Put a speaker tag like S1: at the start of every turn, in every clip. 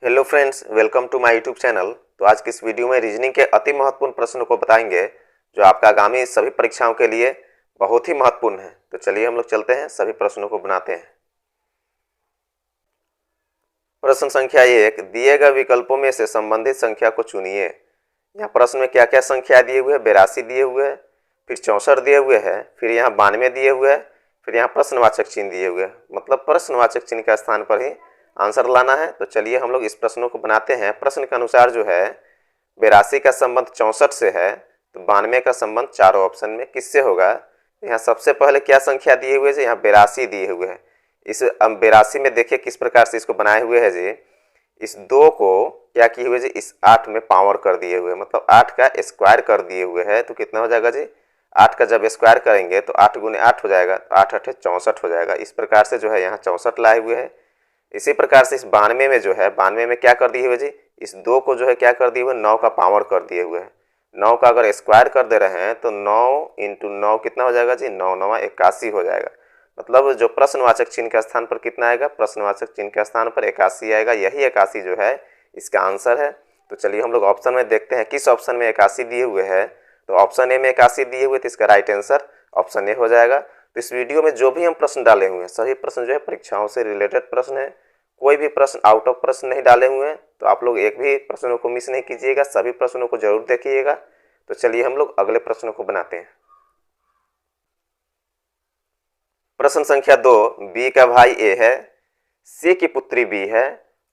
S1: Hello friends, welcome to my YouTube channel. तो आज की इस वीडियो में रीजनिंग के अति महत्वपूर्ण प्रश्नों को बताएंगे जो आपका आगामी सभी परीक्षाओं के लिए बहुत ही महत्वपूर्ण है। तो चलिए हम लोग चलते हैं, सभी प्रश्नों को बनाते हैं। प्रश्न संख्या 1, दिए गए विकल्पों में से संबंधित संख्या को चुनिए। यहाँ प्रश्न में क्या क्या संख्या दिए हुए हैं? 82 दिए हुए हैं, फिर 64 दिए हुए हैं, फिर यहाँ 92 दिए हुए हैं, फिर यहाँ प्रश्नवाचक चिन्ह दिए हुए हैं। मतलब प्रश्नवाचक चिन्ह का स्थान पर ही आंसर लाना है। तो चलिए हम लोग इस प्रश्नों को बनाते हैं। प्रश्न के अनुसार जो है 82 का संबंध 64 से है, तो 92 का संबंध चारों ऑप्शन में किससे होगा? यहाँ सबसे पहले क्या संख्या दिए हुए है? यहाँ 82 दिए हुए हैं। इस 82 में देखिए किस प्रकार से इसको बनाए हुए है जी। इस 2 को क्या किए हुए जी, इस 8 में पावर कर दिए हुए, मतलब 8 का स्क्वायर कर दिए हुए है। तो कितना हो जाएगा जी? 8 का जब स्क्वायर करेंगे तो 8 गुने 8 हो जाएगा, तो 8 8 64 हो जाएगा। इस प्रकार से जो है यहाँ 64 लाए हुए हैं। इसी प्रकार से इस 92 में जो है, 92 में क्या कर दिए हुए जी, इस 2 को जो है क्या कर दिए हुए, 9 का पावर कर दिए हुए हैं। 9 का अगर स्क्वायर कर दे रहे हैं तो 9 इंटू 9 कितना हो जाएगा जी? 9 9 81 हो जाएगा। मतलब जो प्रश्नवाचक चिन्ह के स्थान पर कितना आएगा? प्रश्नवाचक चिन्ह के स्थान पर 81 आएगा। यही 81 जो है इसका आंसर है। तो चलिए हम लोग ऑप्शन में देखते हैं किस ऑप्शन में 81 दिए हुए हैं। तो ऑप्शन ए में 81 दिए हुए, तो इसका राइट आंसर ऑप्शन ए हो जाएगा। तो इस वीडियो में जो भी हम प्रश्न डाले हुए हैं सभी प्रश्न जो है परीक्षाओं से रिलेटेड प्रश्न है। कोई भी प्रश्न आउट ऑफ प्रश्न नहीं डाले हुए हैं। तो आप लोग एक भी प्रश्नों को मिस नहीं कीजिएगा, सभी प्रश्नों को जरूर देखिएगा। तो चलिए हम लोग अगले प्रश्नों को बनाते हैं। प्रश्न संख्या 2, बी का भाई ए है, सी की पुत्री बी है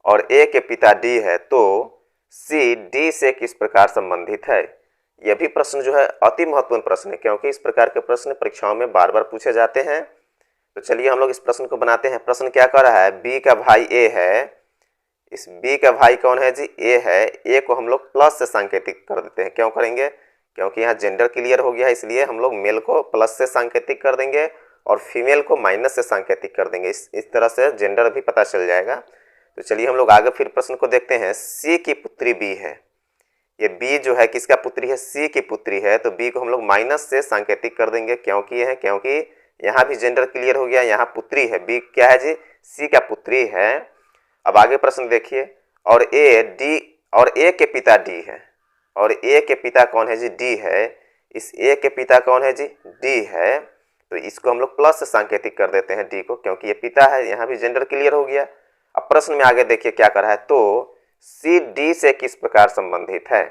S1: और ए के पिता डी है, तो सी डी से किस प्रकार संबंधित है? यह भी प्रश्न जो है अति महत्वपूर्ण प्रश्न है, क्योंकि इस प्रकार के प्रश्न परीक्षाओं में बार बार पूछे जाते हैं। तो चलिए हम लोग इस प्रश्न को बनाते हैं। प्रश्न क्या कर रहा है? बी का भाई ए है। इस बी का भाई कौन है जी? ए है। ए को हम लोग प्लस से सांकेतिक कर देते हैं। क्यों करेंगे? क्योंकि यहाँ जेंडर क्लियर हो गया है, इसलिए हम लोग मेल को प्लस से सांकेतिक कर देंगे और फीमेल को माइनस से सांकेतिक कर देंगे। इस तरह से जेंडर भी पता चल जाएगा। तो चलिए हम लोग आगे फिर प्रश्न को देखते हैं। सी की पुत्री बी है। ये बी जो है किसका पुत्री है? सी की पुत्री है। तो बी को हम लोग माइनस से सांकेतिक कर देंगे। क्योंकि ये है, क्योंकि यहाँ भी जेंडर क्लियर हो गया, यहाँ पुत्री है। बी क्या है जी? सी का पुत्री है। अब आगे प्रश्न देखिए। और ए के पिता डी है, और ए के पिता कौन है जी? डी है। इस ए के पिता कौन है जी? डी है। तो इसको हम लोग प्लस से सांकेतिक कर देते हैं डी को, क्योंकि ये पिता है। यहाँ भी जेंडर क्लियर हो गया। अब प्रश्न में आगे देखिए क्या कर रहा है। तो सी डी से किस प्रकार संबंधित है?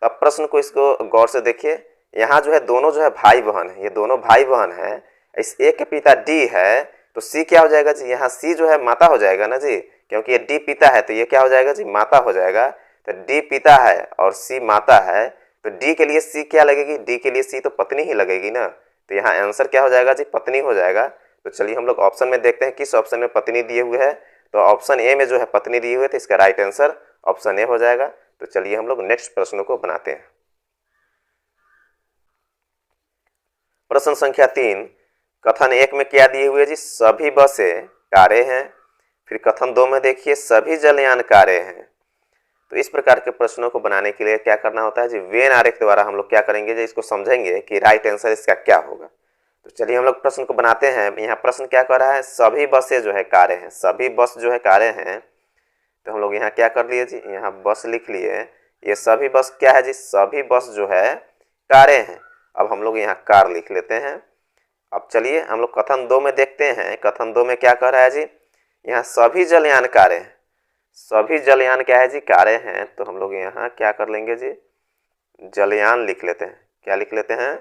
S1: अब प्रश्न को इसको गौर से देखिए। यहाँ जो है दोनों जो है भाई बहन है, ये दोनों भाई बहन है। इस ए के पिता डी है, तो सी क्या हो जाएगा जी? यहाँ सी जो है माता हो जाएगा ना जी, क्योंकि ये डी पिता है, तो ये क्या हो जाएगा जी? माता हो जाएगा। तो डी पिता है और सी माता है, तो डी के लिए सी क्या लगेगी? डी के लिए सी तो पत्नी ही लगेगी ना। तो यहाँ आंसर क्या हो जाएगा जी? पत्नी हो जाएगा। तो चलिए हम लोग ऑप्शन में देखते हैं किस ऑप्शन में पत्नी दिए हुए है। तो ऑप्शन ए में जो है पत्नी दिए हुए, तो इसका राइट आंसर ऑप्शन ए हो जाएगा। तो चलिए हम लोग नेक्स्ट प्रश्नों को बनाते हैं। प्रश्न संख्या 3, कथन 1 में क्या दिए हुए जी? सभी बसें कारें हैं। फिर कथन 2 में देखिए सभी जलयान कारें हैं। तो इस प्रकार के प्रश्नों को बनाने के लिए क्या करना होता है जी? वेन आरेख द्वारा हम लोग क्या करेंगे जी? इसको समझेंगे कि राइट आंसर इसका क्या होगा। तो चलिए हम लोग प्रश्न को बनाते हैं। यहाँ प्रश्न क्या कर रहा है? सभी बसें जो है कारें हैं, सभी बस जो है कारें हैं। तो हम लोग यहाँ क्या कर लिए जी? यहाँ बस लिख लिए। ये सभी बस क्या है जी? सभी बस जो है कारें हैं। अब हम लोग यहाँ कार लिख लेते हैं। अब चलिए हम लोग कथन 2 में देखते हैं। कथन 2 में क्या कह रहा है जी? यहाँ सभी जलयान कारें हैं। सभी जलयान क्या है जी? कारें हैं। तो हम लोग यहाँ क्या कर लेंगे जी? जलयान लिख लेते हैं। क्या लिख लेते हैं?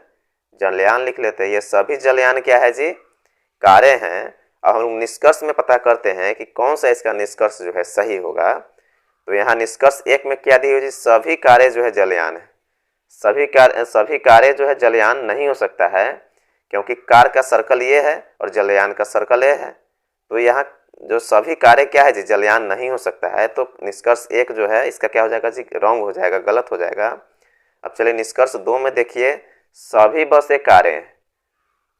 S1: जलयान लिख लेते हैं। ये सभी जलयान क्या है जी? कारें हैं। अब हम लोग निष्कर्ष में पता करते हैं कि कौन सा इसका निष्कर्ष जो है सही होगा। तो यहाँ निष्कर्ष 1 में क्या दी हुई जी? सभी कारें जो है जलयान है। सभी कारें जो है जलयान नहीं हो सकता है, क्योंकि कार का सर्कल ये है और जलयान का सर्कल ये है। तो यहाँ जो सभी कारें क्या है जी? जलयान नहीं हो सकता है। तो निष्कर्ष 1 जो है इसका क्या हो जाएगा जी? रॉन्ग हो जाएगा, गलत हो जाएगा। अब चलिए निष्कर्ष 2 में देखिए सभी बसें कारें हैं।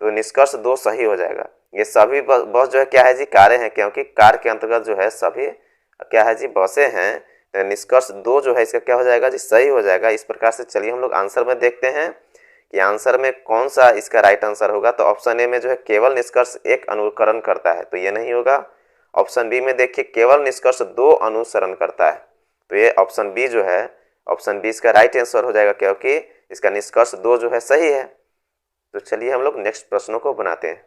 S1: तो निष्कर्ष 2 सही हो जाएगा। ये सभी बस जो है क्या है जी? कारें हैं, क्योंकि कार के अंतर्गत जो है सभी क्या है जी? बसें हैं। तो निष्कर्ष 2 जो है इसका क्या हो जाएगा जी? सही हो जाएगा। इस प्रकार से चलिए हम लोग आंसर में देखते हैं कि आंसर में कौन सा इसका राइट आंसर होगा। तो ऑप्शन ए में जो है केवल निष्कर्ष 1 अनुकरण करता है, तो ये नहीं होगा। ऑप्शन बी में देखिए केवल निष्कर्ष 2 अनुसरण करता है, तो ये ऑप्शन बी जो है, ऑप्शन बी इसका राइट आंसर हो जाएगा क्योंकि इसका निष्कर्ष 2 जो है सही है। तो चलिए हम लोग नेक्स्ट प्रश्नों को बनाते हैं।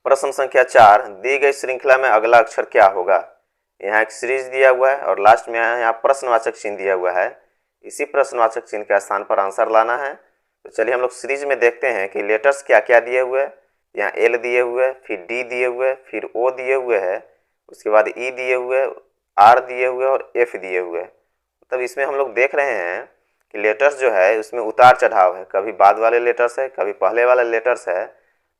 S1: प्रश्न संख्या 4, दी गई श्रृंखला में अगला अक्षर क्या होगा। यहाँ एक सीरीज दिया हुआ है और लास्ट में यहाँ प्रश्नवाचक चिन्ह दिया हुआ है। इसी प्रश्नवाचक चिन्ह के स्थान पर आंसर लाना है। तो चलिए हम लोग सीरीज में देखते हैं कि लेटर्स क्या क्या दिए हुए हैं। यहाँ एल दिए हुए, फिर डी दिए हुए, फिर ओ दिए हुए है, उसके बाद ई दिए हुए, आर दिए हुए और एफ दिए हुए। मतलब इसमें हम लोग देख रहे हैं कि लेटर्स जो है उसमें उतार चढ़ाव है, कभी बाद वाले लेटर्स है, कभी पहले वाले लेटर्स है।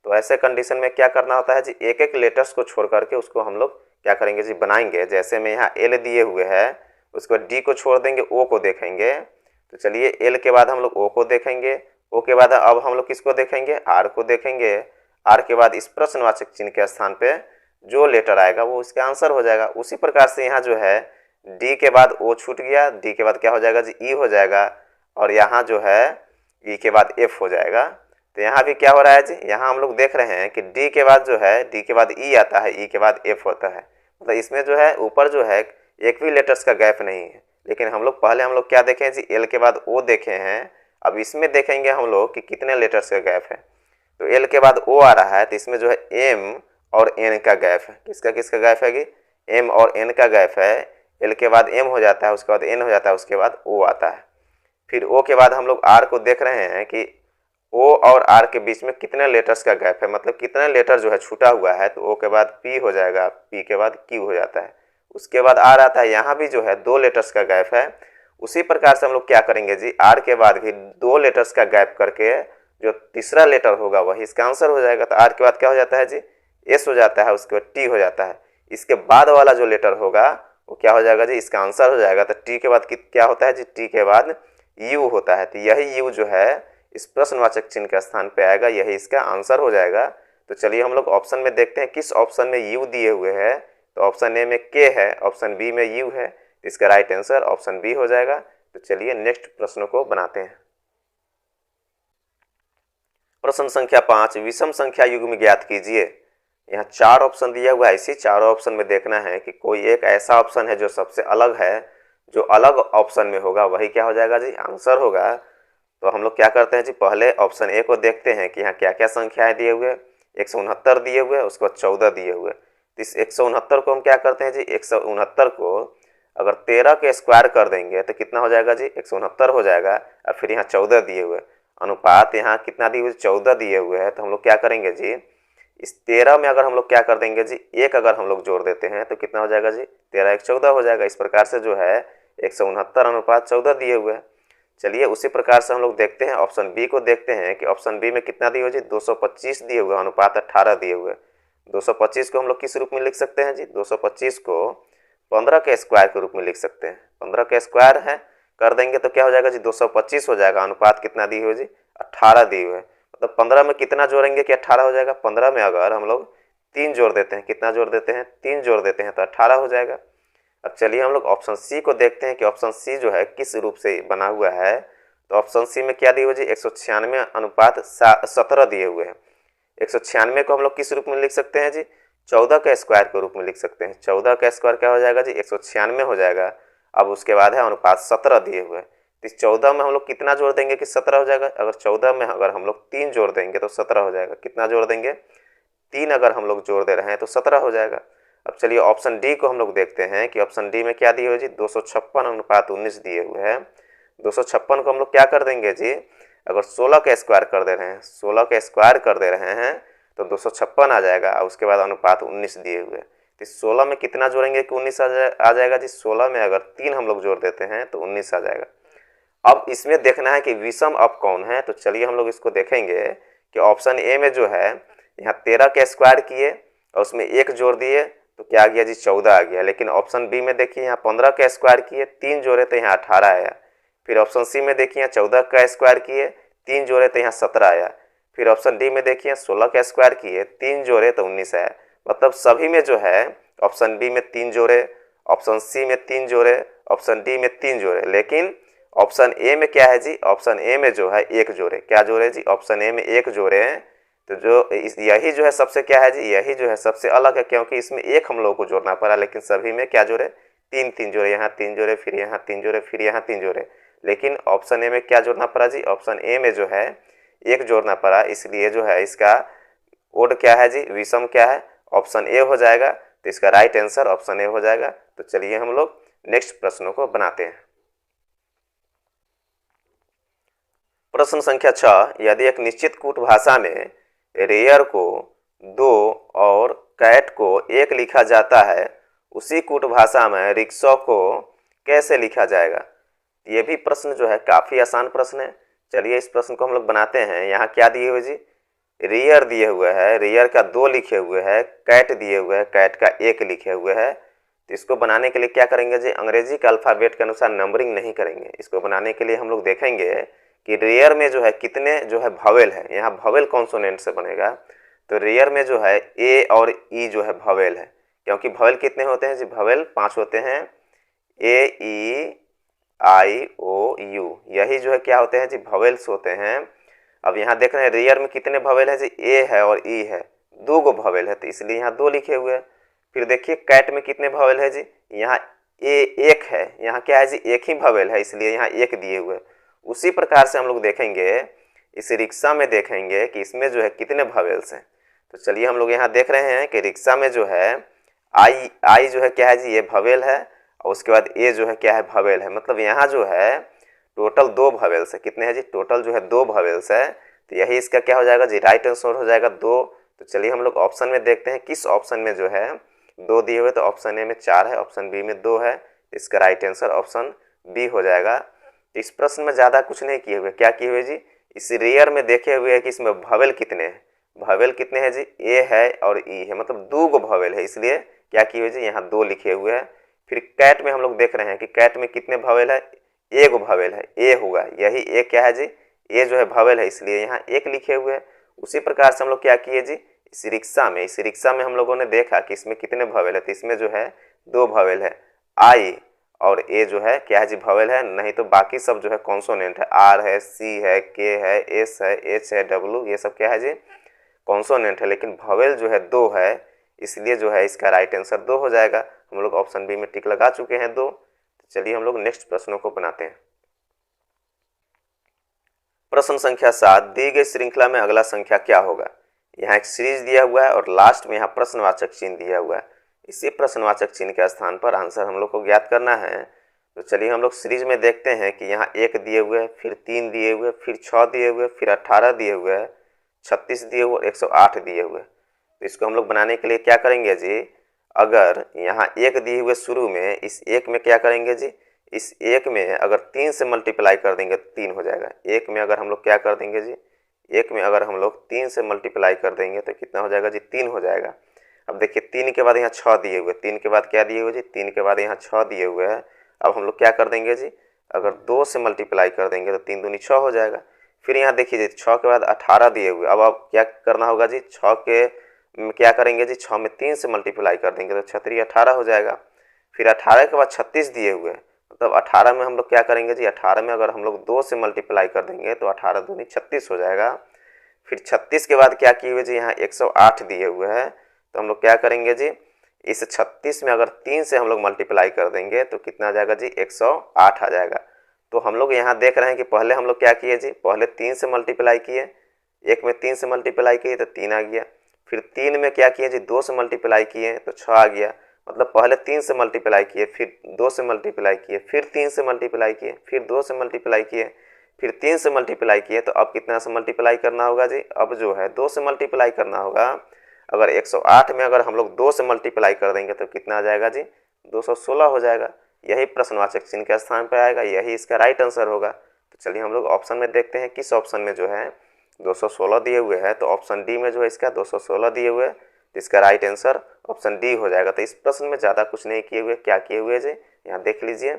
S1: तो ऐसे कंडीशन में क्या करना होता है जी, एक एक लेटर्स को छोड़ करके उसको हम लोग क्या करेंगे जी, बनाएंगे। जैसे में यहाँ एल दिए हुए है, उसके बाद डी को छोड़ देंगे, ओ को देखेंगे। तो चलिए एल के बाद हम लोग ओ को देखेंगे, ओ के बाद अब हम लोग किसको देखेंगे, आर को देखेंगे। आर के बाद इस प्रश्नवाचक चिन्ह के स्थान पे जो लेटर आएगा वो इसका आंसर हो जाएगा। उसी प्रकार से यहाँ जो है डी के बाद ओ छूट गया, डी के बाद क्या हो जाएगा जी, ई हो जाएगा, और यहाँ जो है ई के बाद एफ हो जाएगा। तो यहाँ भी क्या हो रहा है जी, यहाँ हम लोग देख रहे हैं कि डी के बाद जो है, डी के बाद ई आता है, ई के बाद एफ होता है। मतलब इसमें जो है ऊपर जो है एक भी लेटर्स का गैप नहीं है। लेकिन हम लोग पहले हम लोग क्या देखें जी, एल के बाद ओ देखे हैं। अब इसमें देखेंगे हम लोग कि कितने लेटर्स का गैप है। तो एल के बाद ओ आ रहा है, तो इसमें जो है एम और एन का गैप है। किसका किसका गैप है कि एम और एन का गैप है। एल के बाद एम हो जाता है, उसके बाद एन हो जाता है, उसके बाद ओ आता है। फिर ओ के बाद हम लोग आर को देख रहे हैं कि ओ और आर के बीच में कितने लेटर्स का गैप है, मतलब कितने लेटर जो है छूटा हुआ है। तो ओ के बाद पी हो जाएगा, पी के बाद क्यू हो जाता है, उसके बाद आर आता है। यहाँ भी जो है 2 लेटर्स का गैप है। उसी प्रकार से हम लोग क्या करेंगे जी, आर के बाद भी 2 लेटर्स का गैप करके जो तीसरा लेटर होगा वही इसका आंसर हो जाएगा। तो आर के बाद क्या हो जाता है जी, एस हो जाता है, उसके बाद टी हो जाता है। इसके बाद वाला जो लेटर होगा वो क्या हो जाएगा जी, इसका आंसर हो जाएगा। तो टी के बाद क्या होता है जी, टी के बाद यू होता है। तो यही यू जो है इस प्रश्नवाचक चिन्ह के स्थान पे आएगा, यही इसका आंसर हो जाएगा। तो चलिए हम लोग ऑप्शन में देखते हैं किस ऑप्शन में यू दिए हुए हैं। तो ऑप्शन ए में के है, ऑप्शन बी में यू है, इसका राइट आंसर ऑप्शन बी हो जाएगा। तो चलिए नेक्स्ट प्रश्न को बनाते हैं। प्रश्न संख्या 5, विषम संख्या युग्म ज्ञात कीजिए। यहाँ 4 ऑप्शन दिया हुआ है। इसी चारों ऑप्शन में देखना है कि कोई एक ऐसा ऑप्शन है जो सबसे अलग है, जो अलग ऑप्शन में होगा वही क्या हो जाएगा जी, आंसर होगा। तो हम लोग क्या करते हैं जी, पहले ऑप्शन ए को देखते हैं कि यहाँ क्या क्या संख्याएं दिए हुए। 169 दिए हुए, उसके बाद 14 दिए हुए। तो इस 169 को हम क्या करते हैं जी, 169 को अगर 13 के स्क्वायर कर देंगे तो कितना हो जाएगा जी, 169 हो जाएगा। और फिर यहाँ 14 दिए हुए, अनुपात यहाँ कितना दिए हुए, 14 दिए हुए है। तो हम लोग क्या करेंगे जी, इस 13 में अगर हम लोग क्या कर देंगे जी, 1 अगर हम लोग जोड़ देते हैं तो कितना हो जाएगा जी, 13 1 14 हो जाएगा। इस प्रकार से जो है 169 अनुपात 14 दिए हुए हैं। चलिए उसी प्रकार से हम लोग देखते हैं ऑप्शन बी को देखते हैं कि ऑप्शन बी में कितना दिए हुए जी, 225 दिए हुए, अनुपात 18 दिए हुए। 225 को हम लोग किस रूप में लिख सकते हैं जी, 225 को 15 के स्क्वायर के रूप में लिख सकते हैं। 15 के स्क्वायर है कर देंगे तो क्या हो जाएगा जी, 225 हो जाएगा। अनुपात कितना दिए हुए जी, 18 दिए हुए। मतलब 15 में कितना जोड़ेंगे कि 18 हो जाएगा। 15 में अगर हम लोग 3 जोड़ देते हैं, कितना जोड़ देते हैं, 3 जोड़ देते हैं तो 18 हो जाएगा। अब चलिए हम लोग ऑप्शन सी को देखते हैं कि ऑप्शन सी जो है किस रूप से बना हुआ है। तो ऑप्शन सी में क्या दिए हुए जी, 196 अनुपात 17 दिए हुए हैं। 196 को हम लोग किस रूप में लिख सकते हैं जी, 14 के स्क्वायर के रूप में लिख सकते हैं। 14 का स्क्वायर क्या हो जाएगा जी, 196 हो जाएगा। अब उसके बाद है अनुपात 17 दिए हुए। तो इस 14 में हम लोग कितना जोड़ देंगे कि 17 हो जाएगा। अगर 14 में अगर हम लोग 3 जोड़ देंगे तो 17 हो जाएगा। कितना जोड़ देंगे, 3 अगर हम लोग जोड़ दे रहे हैं तो 17 हो जाएगा। अब चलिए ऑप्शन डी को हम लोग देखते हैं कि ऑप्शन डी में क्या दिए हुए जी, 256 अनुपात 19 दिए हुए हैं। 256 को हम लोग क्या कर देंगे जी, अगर 16 का स्क्वायर कर दे रहे हैं, 16 का स्क्वायर कर दे रहे हैं तो 256 आ जाएगा। और उसके बाद अनुपात 19 दिए हुए। तो 16 में कितना जोड़ेंगे कि 19 आ जाएगा जी। 16 में अगर 3 हम लोग जोड़ देते हैं तो 19 आ जाएगा। अब इसमें देखना है कि विषम अब कौन है। तो चलिए हम लोग इसको देखेंगे कि ऑप्शन ए में जो है यहाँ 13 का स्क्वायर किए और उसमें 1 जोड़ दिए तो क्या आ गया जी, 14 आ गया। लेकिन ऑप्शन बी में देखिए यहाँ 15 का स्क्वायर किए, 3 जोड़े तो यहाँ 18 आया। फिर ऑप्शन सी में देखिए 14 का स्क्वायर किए, 3 जोड़े तो यहाँ 17 आया। फिर ऑप्शन डी में देखिए 16 का स्क्वायर किए, 3 जोड़े तो 19 आया। मतलब सभी में जो है ऑप्शन बी में 3 जोड़े, ऑप्शन सी में 3 जोड़े, ऑप्शन डी में 3 जोड़े। लेकिन ऑप्शन ए में क्या है जी, ऑप्शन ए में जो है 1 जोड़े। क्या जोड़े जी, ऑप्शन ए में 1 जोड़े हैं। तो यही जो है सबसे क्या है जी, यही जो है सबसे अलग है, क्योंकि इसमें एक हम लोग को जोड़ना पड़ा, लेकिन सभी में क्या जोड़े, तीन तीन जोड़े, यहाँ तीन जोड़े, फिर यहाँ तीन जोड़े, फिर यहाँ तीन जोड़े। लेकिन ऑप्शन ए में क्या जोड़ना पड़ा जी, ऑप्शन ए में जो है एक जोड़ना पड़ा, इसलिए जो है इसका ओड क्या है जी, विषम क्या है, ऑप्शन ए हो जाएगा। तो इसका राइट आंसर ऑप्शन ए हो जाएगा। तो चलिए हम लोग नेक्स्ट प्रश्नों को बनाते हैं। प्रश्न संख्या 6, यदि एक निश्चित कूट भाषा में रेयर को 2 और कैट को 1 लिखा जाता है, उसी कूट भाषा में रिक्शा को कैसे लिखा जाएगा। ये भी प्रश्न जो है काफ़ी आसान प्रश्न है। चलिए इस प्रश्न को हम लोग बनाते हैं। यहाँ क्या दिए हुए जी, रेयर दिए हुए है, रेयर का 2 लिखे हुए है, कैट दिए हुए है, कैट का 1 लिखे हुए है। तो इसको बनाने के लिए क्या करेंगे जी, अंग्रेजी के अल्फ़ाबेट के अनुसार नंबरिंग नहीं करेंगे। इसको बनाने के लिए हम लोग देखेंगे कि रेयर में जो है कितने जो है भवेल है, यहाँ भवेल कॉन्सोनेंट से बनेगा। तो रेयर में जो है ए और ई जो है भवेल है, क्योंकि भवेल कितने होते हैं जी, भवेल 5 होते हैं, ए ई आई ओ यू, यही जो है क्या होते हैं जी, भवेल्स होते हैं। अब यहाँ देख रहे हैं रेयर में कितने भवेल है जी, ए है और ई है, 2 गो भवेल है, तो इसलिए यहाँ 2 लिखे हुए हैं। फिर देखिए कैट में कितने भवेल है जी, यहाँ ए 1 है, यहाँ क्या है जी, 1 ही भवेल है, इसलिए यहाँ 1 दिए हुए। उसी प्रकार से हम लोग देखेंगे इस रिक्शा में, देखेंगे कि इसमें जो है कितने भवेल्स हैं। तो चलिए हम लोग यहाँ देख रहे हैं कि रिक्शा में जो है आई जो है क्या है जी, ये भवेल है, और उसके बाद ए जो है क्या है, भवेल है। मतलब यहाँ जो है टोटल 2 भवेल्स है, कितने हैं जी, टोटल जो है 2 भवेल्स है। तो यही इसका क्या हो जाएगा जी, राइट आंसर हो जाएगा 2। तो चलिए हम लोग ऑप्शन में देखते हैं किस ऑप्शन में जो है 2 दिए हुए। तो ऑप्शन ए में 4 है, ऑप्शन बी में 2 है, इसका राइट आंसर ऑप्शन बी हो जाएगा। इस प्रश्न में ज़्यादा कुछ नहीं किए हुए, क्या किए हुए जी, इस रेयर में देखे हुए है कि इसमें भवेल कितने हैं, भवेल कितने हैं जी, ए है और ई है, मतलब 2 गो भवेल है, इसलिए क्या किए हुए जी, यहाँ 2 लिखे हुए हैं। फिर कैट में हम लोग देख रहे हैं कि कैट में कितने भवेल है, 1 भवेल है, ए होगा, यही ए क्या है जी, ए जो है भवेल है, इसलिए यहाँ 1 लिखे हुए हैं। उसी प्रकार से हम लोग क्या किए जी, इस रिक्शा में हम लोगों ने देखा कि इसमें कितने भवेल है, तो इसमें जो है 2 भवेल है, आई और ए जो है क्या है जी, भवेल है, नहीं तो बाकी सब जो है कॉन्सोनेंट है, आर है, सी है, के है, एस है, एच है, डब्ल्यू, ये सब क्या है जी, कॉन्सोनेंट है। लेकिन भवेल जो है 2 है, इसलिए जो है इसका राइट आंसर 2 हो जाएगा। हम लोग ऑप्शन बी में टिक लगा चुके हैं 2। चलिए हम लोग नेक्स्ट प्रश्नों को बनाते हैं। प्रश्न संख्या 7, दी गई श्रृंखला में अगला संख्या क्या होगा। यहाँ एक सीरीज दिया हुआ है और लास्ट में यहाँ प्रश्नवाचक चिन्ह दिया हुआ है। इसी प्रश्नवाचक चिन्ह के स्थान पर आंसर हम लोग को ज्ञात करना है। तो चलिए हम लोग सीरीज में देखते हैं कि यहाँ 1 दिए हुए, फिर 3 दिए हुए, फिर 6 दिए हुए, फिर 18 दिए हुए, 36 दिए हुए और 108 दिए हुए। तो इसको हम लोग बनाने के लिए क्या करेंगे जी, अगर यहाँ 1 दिए हुए शुरू में, इस 1 में क्या करेंगे जी, इस 1 में अगर 3 से मल्टीप्लाई कर देंगे तो 3 हो जाएगा। 1 में अगर हम लोग क्या कर देंगे जी, 1 में अगर हम लोग 3 से मल्टीप्लाई कर देंगे तो कितना हो जाएगा जी, 3 हो जाएगा। अब देखिए 3 के बाद यहाँ 6 दिए हुए, 3 के बाद क्या दिए हुए जी, 3 के बाद यहाँ 6 दिए हुए हैं। अब हम लोग क्या कर देंगे जी, अगर 2 से मल्टीप्लाई कर देंगे तो 3 दूनी 6 हो जाएगा। फिर यहाँ देखिए जी 6 के बाद 18 दिए हुए। अब आप क्या करना होगा जी, 6 के क्या करेंगे जी, 6 में 3 से मल्टीप्लाई कर देंगे तो 6 18 हो जाएगा। फिर 18 के बाद 36 दिए हुए हैं, मतलब 18 में हम लोग क्या करेंगे जी, 18 में अगर हम लोग 2 से मल्टीप्लाई कर देंगे तो 18 दूनी 36 हो जाएगा। फिर 36 के बाद क्या किए हुए जी, यहाँ 108 दिए हुए हैं, तो हम लोग क्या करेंगे जी, इस 36 में अगर 3 से हम लोग मल्टीप्लाई कर देंगे तो कितना आ जाएगा जी, 108 आ जाएगा। तो हम लोग यहाँ देख रहे हैं कि पहले हम लोग क्या किए जी, पहले 3 से मल्टीप्लाई किए, 1 में 3 से मल्टीप्लाई किए तो 3 आ गया। फिर 3 में क्या किए जी, 2 से मल्टीप्लाई किए तो 6 आ गया। मतलब पहले 3 से मल्टीप्लाई किए, फिर 2 से मल्टीप्लाई किए, फिर 3 से मल्टीप्लाई किए, फिर 2 से मल्टीप्लाई किए, फिर 3 से मल्टीप्लाई किए। तो अब कितना से मल्टीप्लाई करना होगा जी, अब जो है 2 से मल्टीप्लाई करना होगा। अगर 108 में अगर हम लोग 2 से मल्टीप्लाई कर देंगे तो कितना आ जाएगा जी, 216 हो जाएगा। यही प्रश्नवाचक चिन्ह के स्थान पर आएगा, यही इसका राइट आंसर होगा। तो चलिए हम लोग ऑप्शन में देखते हैं किस ऑप्शन में जो है 216 दिए हुए हैं। तो ऑप्शन डी में जो है इसका 216 दिए हुए हैं, तो इसका राइट आंसर ऑप्शन डी हो जाएगा। तो इस प्रश्न में ज़्यादा कुछ नहीं किए हुए, क्या किए हुए जी, यहाँ देख लीजिए,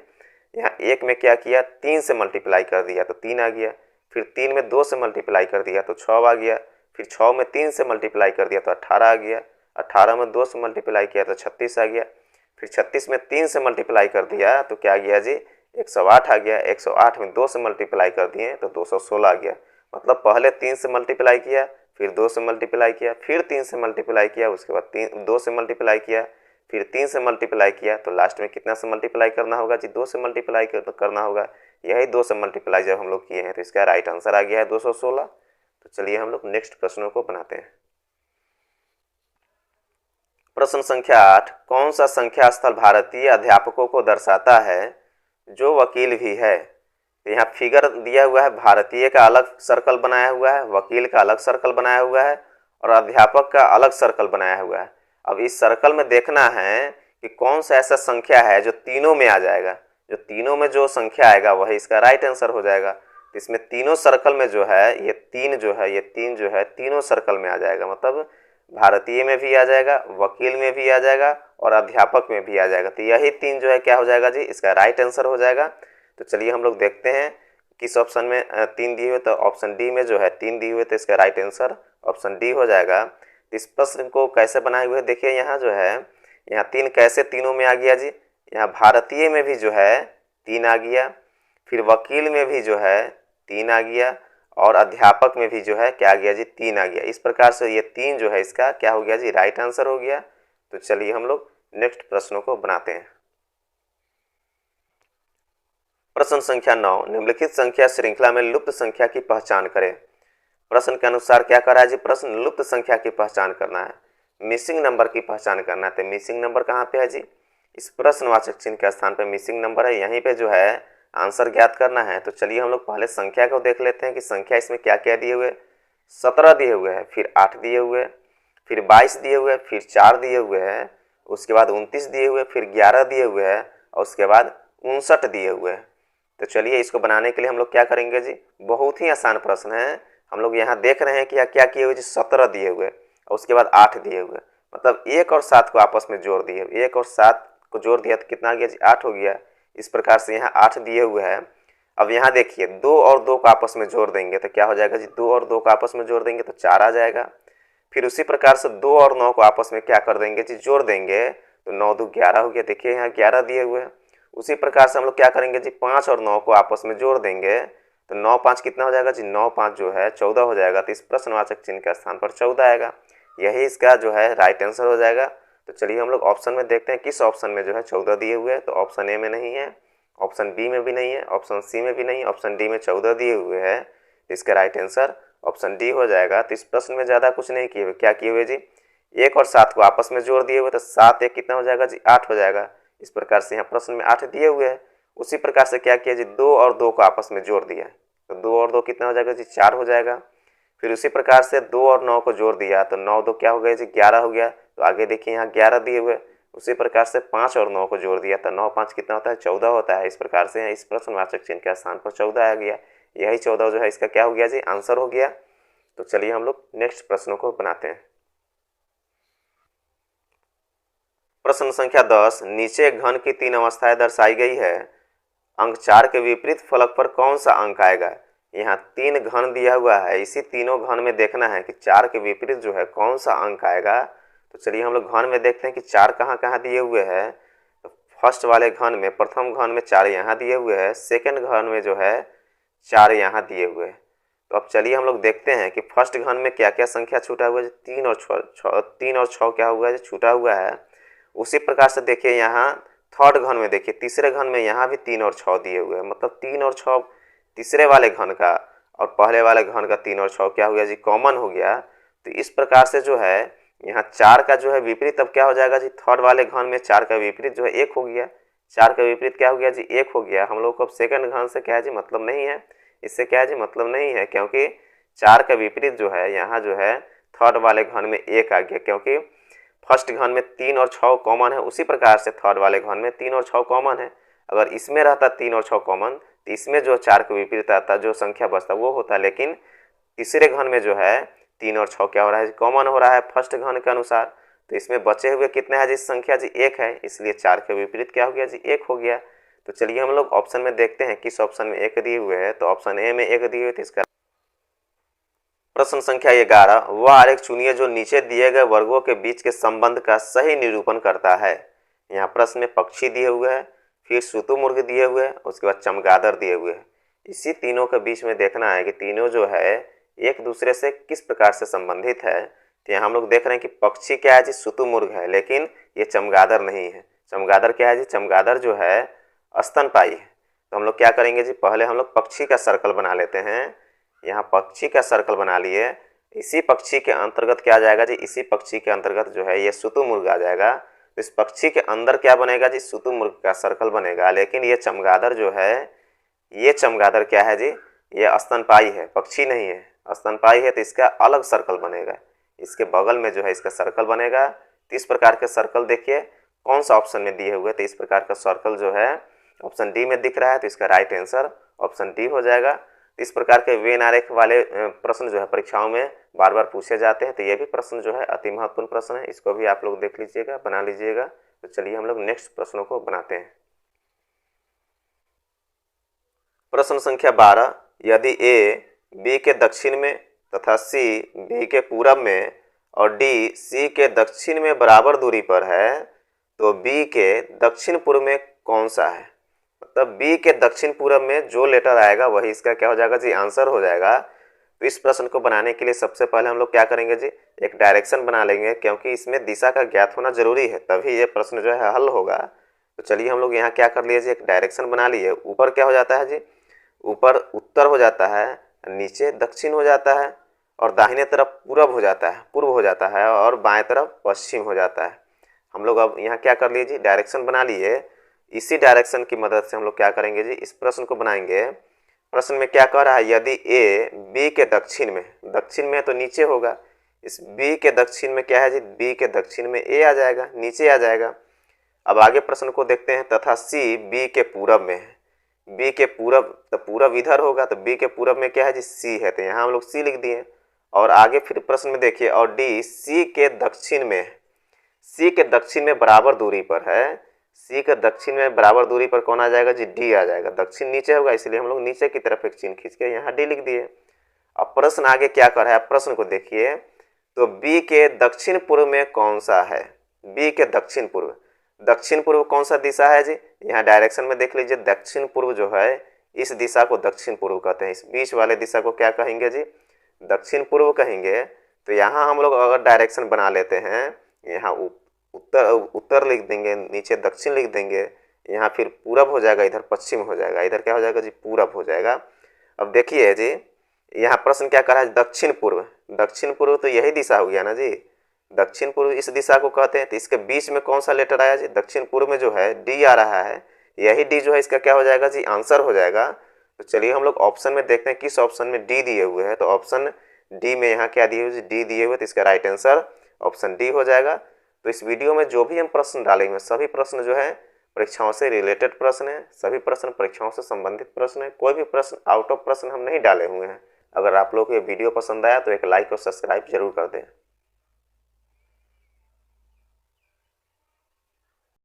S1: यहाँ 1 में क्या किया, 3 से मल्टीप्लाई कर दिया तो 3 आ गया। फिर 3 में 2 से मल्टीप्लाई कर दिया तो 6 आ गया। फिर 6 में 3 से मल्टीप्लाई कर दिया तो 18 आ गया। 18 में 2 से मल्टीप्लाई किया तो 36 आ गया। फिर 36 में 3 से मल्टीप्लाई कर दिया तो क्या गया जी, 108 आ गया। 108 में 2 से मल्टीप्लाई कर दिए तो 216 आ गया। मतलब पहले 3 से मल्टीप्लाई किया फिर 2 से मल्टीप्लाई किया, फिर 3 से मल्टीप्लाई किया, उसके बाद 2 से मल्टीप्लाई किया, फिर 3 से मल्टीप्लाई किया, तो लास्ट में कितना से मल्टीप्लाई करना होगा जी? 2 से मल्टीप्लाई करना होगा। यही 2 से मल्टीप्लाई जब हम लोग किए हैं तो इसका राइट आंसर आ गया है 216। तो चलिए हम लोग नेक्स्ट प्रश्नों को बनाते हैं। प्रश्न संख्या 8, कौन सा संख्या स्थल भारतीय अध्यापकों को दर्शाता है जो वकील भी है? तो यहाँ फिगर दिया हुआ है, भारतीय का अलग सर्कल बनाया हुआ है, वकील का अलग सर्कल बनाया हुआ है और अध्यापक का अलग सर्कल बनाया हुआ है। अब इस सर्कल में देखना है कि कौन सा ऐसा संख्या है जो तीनों में आ जाएगा। जो तीनों में जो संख्या आएगा वही इसका राइट आंसर हो जाएगा। तो इसमें तीनों सर्कल में जो है ये तीन जो है तीनों सर्कल में आ जाएगा। मतलब भारतीय में भी आ जाएगा, वकील में भी आ जाएगा और अध्यापक में भी आ जाएगा। तो यही तीन जो है क्या हो जाएगा जी? इसका राइट आंसर हो जाएगा। तो चलिए हम लोग देखते हैं किस ऑप्शन में 3 दिए हुए। तो ऑप्शन डी में जो है 3 दिए हुए, तो इसका राइट आंसर ऑप्शन डी हो जाएगा। तो इस प्रश्न को कैसे बनाए हुए देखिए, यहाँ जो है यहाँ 3 कैसे तीनों में आ गया जी? यहाँ भारतीय में भी जो है 3 आ गया, फिर वकील में भी जो है 3 आ गया और अध्यापक में भी जो है क्या आ गया जी? 3 आ गया। इस प्रकार से ये 3 जो है इसका क्या हो गया जी? राइट आंसर हो गया। तो चलिए हम लोग नेक्स्ट प्रश्नों को बनाते हैं। प्रश्न संख्या 9, निम्नलिखित संख्या श्रृंखला में लुप्त संख्या की पहचान करें। प्रश्न के अनुसार क्या कर रहा है जी? प्रश्न लुप्त संख्या की पहचान करना है, मिसिंग नंबर की पहचान करना है। तो मिसिंग नंबर कहाँ पे है जी? इस प्रश्नवाचक चिन्ह के स्थान पे मिसिंग नंबर है, यहीं पे जो है आंसर ज्ञात करना है। तो चलिए हम लोग पहले संख्या को देख लेते हैं कि संख्या इसमें क्या क्या दिए हुए। 17 दिए हुए हैं, फिर 8 दिए हुए हैं, फिर 22 दिए हुए हैं, फिर 4 दिए हुए हैं, उसके बाद 29 दिए हुए, फिर 11 दिए हुए हैं और उसके बाद 59 दिए हुए हैं। तो चलिए इसको बनाने के लिए हम लोग क्या करेंगे जी? बहुत ही आसान प्रश्न है। हम लोग यहाँ देख रहे हैं कि यहाँ क्या किए हुए जी? 17 दिए हुए और उसके बाद 8 दिए हुए, मतलब 1 और 7 को आपस में जोड़ दिए। 1 और 7 को जोड़ दिया तो कितना आ गया जी? 8 हो गया। इस प्रकार से यहाँ 8 दिए हुए हैं। अब यहाँ देखिए 2 और 2 को आपस में जोड़ देंगे तो क्या हो जाएगा जी? 2 और 2 को आपस में जोड़ देंगे तो 4 आ जाएगा। फिर उसी प्रकार से 2 और 9 को आपस में क्या कर देंगे जी? जोड़ देंगे तो 9 2 11 हो गया। देखिए यहाँ 11 दिए हुए हैं। उसी प्रकार से हम लोग क्या करेंगे जी? 5 और 9 को आपस में जोड़ देंगे तो 9 5 कितना हो जाएगा जी? 9 5 जो है 14 हो जाएगा। तो इस प्रश्नवाचक चिन्ह के स्थान पर 14 आएगा, यही इसका जो है राइट आंसर हो जाएगा। तो चलिए हम लोग ऑप्शन में देखते हैं किस ऑप्शन में जो है 14 दिए हुए हैं। तो ऑप्शन ए में नहीं है, ऑप्शन बी में भी नहीं है, ऑप्शन सी में भी नहीं, ऑप्शन डी में 14 दिए हुए हैं। तो इसका राइट आंसर ऑप्शन डी हो जाएगा। तो इस प्रश्न में ज़्यादा कुछ नहीं किए हुए, क्या किए हुए जी? 1 और 7 को आपस में जोड़ दिए हुए, तो 7 1 कितना हो जाएगा जी? 8 हो जाएगा। इस प्रकार से यहाँ प्रश्न में 8 दिए हुए हैं। उसी प्रकार से क्या किया जी? 2 और 2 को आपस में जोड़ दिया, तो 2 और 2 कितना हो जाएगा जी? 4 हो जाएगा। फिर उसी प्रकार से 2 और 9 को जोड़ दिया तो 9 2 क्या हो गया जी? 11 हो गया। तो आगे देखिए यहाँ 11 दिए हुए। उसी प्रकार से 5 और 9 को जोड़ दिया तो 9 5 कितना होता है? 14 होता है। इस प्रकार से इस प्रश्नवाचक चिन्ह के स्थान पर 14 आ गया, यही 14 जो है इसका क्या हो गया जी? आंसर हो गया। तो चलिए हम लोग नेक्स्ट प्रश्नों को बनाते हैं। प्रश्न संख्या 10, नीचे घन की 3 अवस्थाएं दर्शाई गई है, अंक 4 के विपरीत फलक पर कौन सा अंक आएगा? यहाँ 3 घन दिया हुआ है, इसी तीनों घन में देखना है कि 4 के विपरीत जो है कौन सा अंक आएगा। तो चलिए हम लोग घन में देखते हैं कि 4 कहाँ कहाँ दिए हुए हैं। तो फर्स्ट वाले घन में, प्रथम घन में 4 यहाँ दिए हुए हैं, सेकंड घन में जो है 4 यहाँ दिए हुए हैं। तो अब चलिए हम लोग देखते हैं कि फर्स्ट घन में क्या क्या संख्या छूटा हुआ है। 3 और 6 क्या हुआ है? छूटा हुआ है। उसी प्रकार से देखिए यहाँ थर्ड घन में देखिए, तीसरे घन में यहाँ भी 3 और 6 दिए हुए हैं, मतलब 3 और 6 तीसरे वाले घन का और पहले वाले घन का 3 और 6 क्या हो गया जी? कॉमन हो गया। तो इस प्रकार से जो है यहाँ 4 का जो है विपरीत अब क्या हो जाएगा जी? थर्ड वाले घन में 4 का विपरीत जो है 1 हो गया। 4 का विपरीत क्या हो गया जी? 1 हो गया। हम लोग को अब सेकंड घन से क्या है जी? मतलब नहीं है, इससे क्या है जी? मतलब नहीं है, क्योंकि 4 का विपरीत जो है यहाँ जो है थर्ड वाले घन में 1 आ गया, क्योंकि फर्स्ट घन में 3 और 6 कॉमन है। उसी प्रकार से थर्ड वाले घन में 3 और 6 कॉमन है। अगर इसमें रहता 3 और 6 कॉमन तो इसमें जो 4 के विपरीत आता जो संख्या बचता वो होता, लेकिन तीसरे घन में जो है 3 और 6 क्या हो रहा है? कॉमन हो रहा है फर्स्ट घन के अनुसार। तो इसमें बचे हुए कितने हैं जी? संख्या जी 1 है, इसलिए 4 के विपरीत क्या हो गया जी? 1 हो गया। तो चलिए हम लोग ऑप्शन में देखते हैं किस ऑप्शन में 1 दिए हुए हैं। तो ऑप्शन ए में 1 दिए हुए थे। इसका प्रश्न संख्या 11, वह आरेख चुनिए जो नीचे दिए गए वर्गों के बीच के संबंध का सही निरूपण करता है। यहाँ प्रश्न में पक्षी दिए हुए हैं, फिर शुतुरमुर्ग दिए हुए हैं, उसके बाद चमगादड़ दिए हुए हैं। इसी तीनों के बीच में देखना है कि तीनों जो है एक दूसरे से किस प्रकार से संबंधित है। तो यहाँ हम लोग देख रहे हैं कि पक्षी क्या है जी, शुतुरमुर्ग है, लेकिन ये चमगादड़ नहीं है। चमगादड़ क्या है जी, चमगादड़ जो है स्तनपायी है। तो हम लोग क्या करेंगे जी, पहले हम लोग पक्षी का सर्कल बना लेते हैं। यहाँ पक्षी का सर्कल बना लिए, इसी पक्षी के अंतर्गत क्या आ जाएगा जी, इसी पक्षी के अंतर्गत जो है ये शुतुरमुर्ग आ जाएगा। तो इस पक्षी के अंदर क्या बनेगा जी, शुतुरमुर्ग का सर्कल बनेगा। लेकिन ये चमगादड़ जो है, ये चमगादड़ क्या है जी, ये स्तनपायी है, पक्षी नहीं है, स्तनपायी है। तो इसका अलग सर्कल बनेगा, इसके बगल में जो है इसका सर्कल बनेगा। तो इस प्रकार के सर्कल देखिए कौन सा ऑप्शन में दिए हुए। तो इस प्रकार का सर्कल जो है ऑप्शन डी में दिख रहा है, तो इसका राइट आंसर ऑप्शन डी हो जाएगा। इस प्रकार के वेन आरेख वाले प्रश्न जो है परीक्षाओं में बार बार पूछे जाते हैं। तो ये भी प्रश्न जो है अति महत्वपूर्ण प्रश्न है, इसको भी आप लोग देख लीजिएगा, बना लीजिएगा। तो चलिए हम लोग नेक्स्ट प्रश्नों को बनाते हैं। प्रश्न संख्या 12, यदि ए बी के दक्षिण में तथा सी बी के पूरब में और डी सी के दक्षिण में बराबर दूरी पर है, तो बी के दक्षिण पूर्व में कौन सा है। मतलब बी के दक्षिण पूर्व में जो लेटर आएगा वही इसका क्या हो जाएगा जी, आंसर हो जाएगा। तो इस प्रश्न को बनाने के लिए सबसे पहले हम लोग क्या करेंगे जी, एक डायरेक्शन बना लेंगे, क्योंकि इसमें दिशा का ज्ञात होना जरूरी है, तभी ये प्रश्न जो है हल होगा। तो चलिए हम लोग यहाँ क्या कर लिए जी, एक डायरेक्शन बना लिए। ऊपर क्या हो जाता है जी, ऊपर उत्तर हो जाता है, नीचे दक्षिण हो जाता है, और दाहिने तरफ पूर्व हो जाता है, और बाएं तरफ पश्चिम हो जाता है। हम लोग अब यहाँ क्या कर लिए जी, डायरेक्शन बना लिए। इसी डायरेक्शन की मदद से हम लोग क्या करेंगे जी, इस प्रश्न को बनाएंगे। प्रश्न में क्या कह रहा है, यदि ए बी के दक्षिण में तो नीचे होगा, इस बी के दक्षिण में क्या है जी, बी के दक्षिण में ए आ जाएगा, नीचे आ जाएगा। अब आगे प्रश्न को देखते हैं, तथा सी बी के पूरब में है। बी के पूरब, तो पूरब इधर होगा, तो बी के पूरब में क्या है जी, सी है, तो यहाँ हम लोग सी लिख दिए। और आगे फिर प्रश्न में देखिए, और डी सी के दक्षिण में है, सी के दक्षिण में बराबर दूरी पर है। सी के दक्षिण में बराबर दूरी पर कौन आ जाएगा जी, डी आ जाएगा। दक्षिण नीचे होगा, इसलिए हम लोग नीचे की तरफ एक चिन्ह खींच के यहाँ डी लिख दिए। अब प्रश्न आगे क्या कर रहा है, प्रश्न को देखिए। तो बी के दक्षिण पूर्व में कौन सा है, बी के दक्षिण पूर्व कौन सा दिशा है जी, यहाँ डायरेक्शन में देख लीजिए। दक्षिण पूर्व जो है, इस दिशा को दक्षिण पूर्व कहते हैं। इस बीच वाले दिशा को क्या कहेंगे जी, दक्षिण पूर्व कहेंगे। तो यहाँ हम लोग अगर डायरेक्शन बना लेते हैं, यहाँ उत्तर लिख देंगे, नीचे दक्षिण लिख देंगे, यहाँ फिर पूरब हो जाएगा, इधर पश्चिम हो जाएगा, इधर क्या हो जाएगा जी, पूरब हो जाएगा। अब देखिए जी, यहाँ प्रश्न क्या कर रहा है, दक्षिण पूर्व तो यही दिशा हो गया ना जी, दक्षिण पूर्व इस दिशा को कहते हैं। तो इसके बीच में कौन सा लेटर आया जी, दक्षिण पूर्व में जो है डी आ रहा है, यही डी जो है इसका क्या हो जाएगा जी, आंसर हो जाएगा। तो चलिए हम लोग ऑप्शन में देखते हैं किस ऑप्शन में डी दिए हुए हैं। तो ऑप्शन डी में यहाँ क्या दिए हुए, डी दिए हुए, तो इसका राइट आंसर ऑप्शन डी हो जाएगा। तो इस वीडियो में जो भी हम प्रश्न डालेंगे सभी प्रश्न जो है परीक्षाओं से रिलेटेड प्रश्न है, सभी प्रश्न परीक्षाओं से संबंधित प्रश्न है, कोई भी प्रश्न आउट ऑफ प्रश्न हम नहीं डाले हुए हैं। अगर आप लोग को ये वीडियो पसंद आया तो एक लाइक और सब्सक्राइब जरूर कर दें।